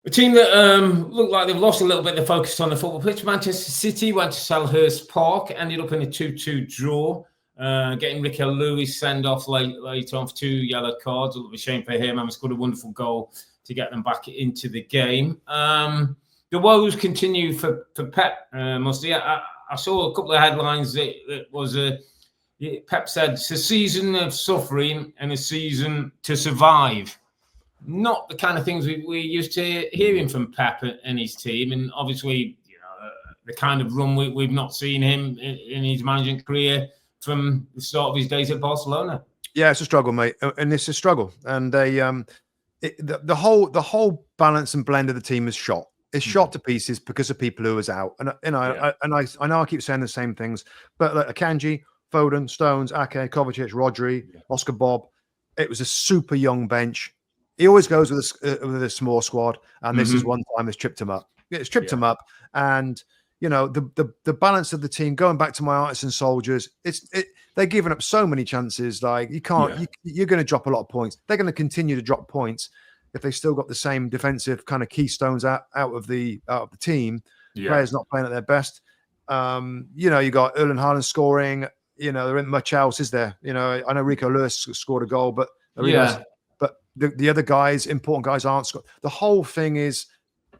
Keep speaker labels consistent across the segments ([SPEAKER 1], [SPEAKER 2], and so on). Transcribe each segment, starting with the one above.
[SPEAKER 1] A team that looked like they've lost a little bit of focus on the football pitch. Manchester City went to Selhurst Park, ended up in a 2-2 draw, getting Rico Lewis send off later on for 2 yellow cards. A little bit of a shame for him. He scored a wonderful goal to get them back into the game. The woes continue for Pep. Mostly, I saw a couple of headlines that was Pep said it's a season of suffering and a season to survive. Not the kind of things we're used to hearing from Pep and his team, and obviously, the kind of run we've not seen him in his management career from the start of his days at Barcelona.
[SPEAKER 2] Yeah, it's a struggle, mate, and it's a struggle. And the whole balance and blend of the team is shot. It's shot to pieces because of people who was out. And I know I keep saying the same things, but like Akanji, Foden, Stones, Ake, Kovacic, Rodri, Oscar Bob, it was a super young bench. He always goes with a small squad, and this is one time it's tripped him up. It's tripped him up, and the balance of the team. Going back to my artists and soldiers, they're giving up so many chances. Like you can't, you're going to drop a lot of points. They're going to continue to drop points if they still got the same defensive kind of keystones out of the team. Players not playing at their best. You got Earle and Haaland scoring. There isn't much else, is there? I know Rico Lewis scored a goal, but the other guys, important guys, aren't scoring. The whole thing is,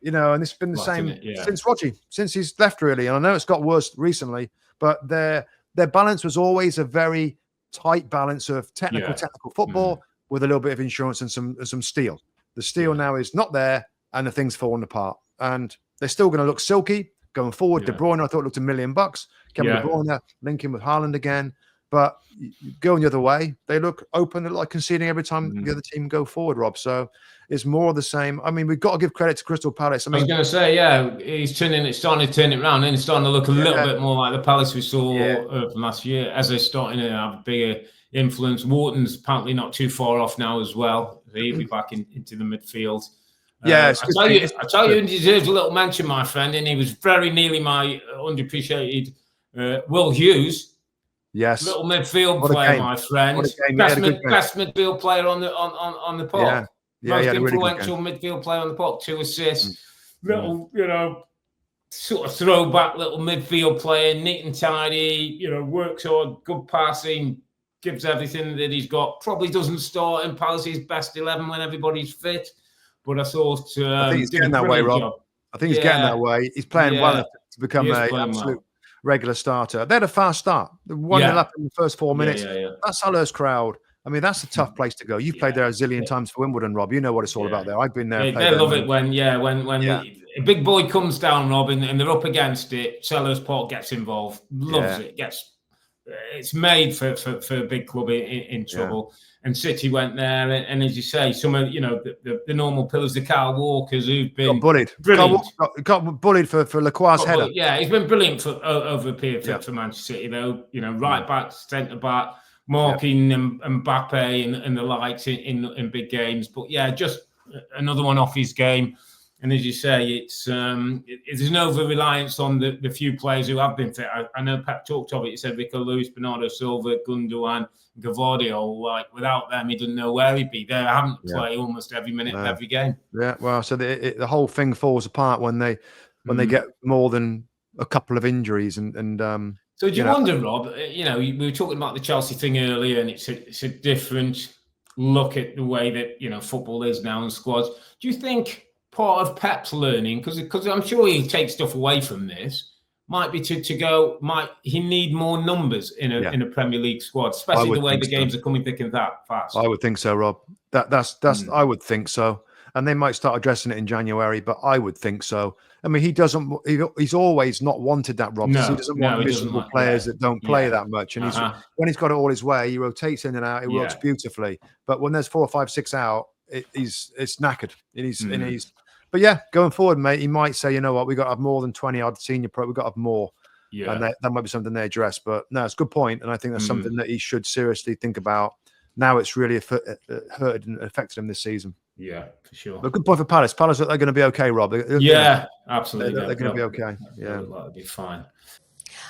[SPEAKER 2] and it's been the same since Robbie, since he's left, really. And I know it's got worse recently, but their balance was always a very tight balance of technical football with a little bit of insurance and some steel. The steel now is not there, and the thing's falling apart. And they're still going to look silky going forward. De Bruyne, I thought, looked $1 million. Kevin De Bruyne linking with Haaland again. But going the other way, they look open. They're like conceding every time the other team go forward, Rob. So it's more of the same. I mean, we've got to give credit to Crystal Palace. I was
[SPEAKER 1] going to say, he's starting to turn it around, and it's starting to look a little bit more like the Palace we saw from last year, as they're starting to have a bigger influence. Wharton's apparently not too far off now as well. He'll be back into the midfield.
[SPEAKER 2] I
[SPEAKER 1] tell you, he deserves a little mention, my friend, and he was very nearly my underappreciated Will Hughes.
[SPEAKER 2] Yes,
[SPEAKER 1] little midfield player, my friend. Best midfield player on the park. Most influential midfield player on the park. 2 assists. Little, sort of throwback little midfield player, neat and tidy. Works hard, good passing, gives everything that he's got. Probably doesn't start in Palace's best 11 when everybody's fit, but I thought
[SPEAKER 2] I think he's getting that way, Rob. I think he's getting that way. He's playing well to become an absolute regular starter. They had a fast start. The 1-0 up in the first 4 minutes. That Selhurst crowd. I mean, that's a tough place to go. You've played there a zillion times for Wimbledon, Rob. You know what it's all about there. I've been there.
[SPEAKER 1] They love it when a big boy comes down, Rob, and they're up against it. Selhurst Park gets involved, loves it. It's made for a big club in trouble. And City went there, and as you say, some of the normal pillars, the Kyle Walkers, who've been
[SPEAKER 2] bullied. Got bullied for Lacroix's header.
[SPEAKER 1] Yeah, he's been brilliant over a period for Manchester City, though. Right back, centre back, marking Mbappe and the likes in big games. But just another one off his game. And as you say, it's there's an over-reliance on the few players who have been fit. I know Pep talked of it. He said Rico Lewis, Bernardo Silva, Gundogan, Gavardio. Like, without them, he doesn't know where he'd be. They're having to play almost every minute of every game. Yeah,
[SPEAKER 2] well, so the whole thing falls apart when they get more than a couple of injuries. And
[SPEAKER 1] so do you wonder, Rob, we were talking about the Chelsea thing earlier, and it's a different look at the way that, football is now and squads. Do you think part of Pep's learning, because I'm sure he'll take stuff away from this, might be to go, he need more numbers in a Premier League squad, especially the way the games are coming thick and fast?
[SPEAKER 2] I would think so, Rob. That's I would think so. And they might start addressing it in January, but I would think so. I mean, he's always not wanted that, Rob. He doesn't want miserable players that don't play that much. And when he's got it all his way, he rotates in and out. It works beautifully. But when there's 4 or 5, 6 out, it's knackered. But going forward, mate, he might say, you know what, we got to have more than 20 odd senior pro. We've got to have more. And that might be something they address. But no, it's a good point. And I think that's something that he should seriously think about. Now it's really hurted and affected him this season.
[SPEAKER 1] Yeah, for sure.
[SPEAKER 2] But good point for Palace. Palace, they're going to be okay, Rob.
[SPEAKER 1] Absolutely.
[SPEAKER 2] They're going to be okay.
[SPEAKER 1] That'll be fine.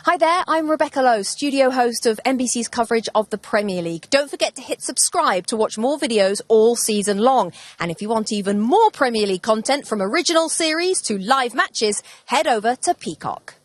[SPEAKER 3] Hi there, I'm Rebecca Lowe, studio host of NBC's coverage of the Premier League. Don't forget to hit subscribe to watch more videos all season long. And if you want even more Premier League content, from original series to live matches, head over to Peacock.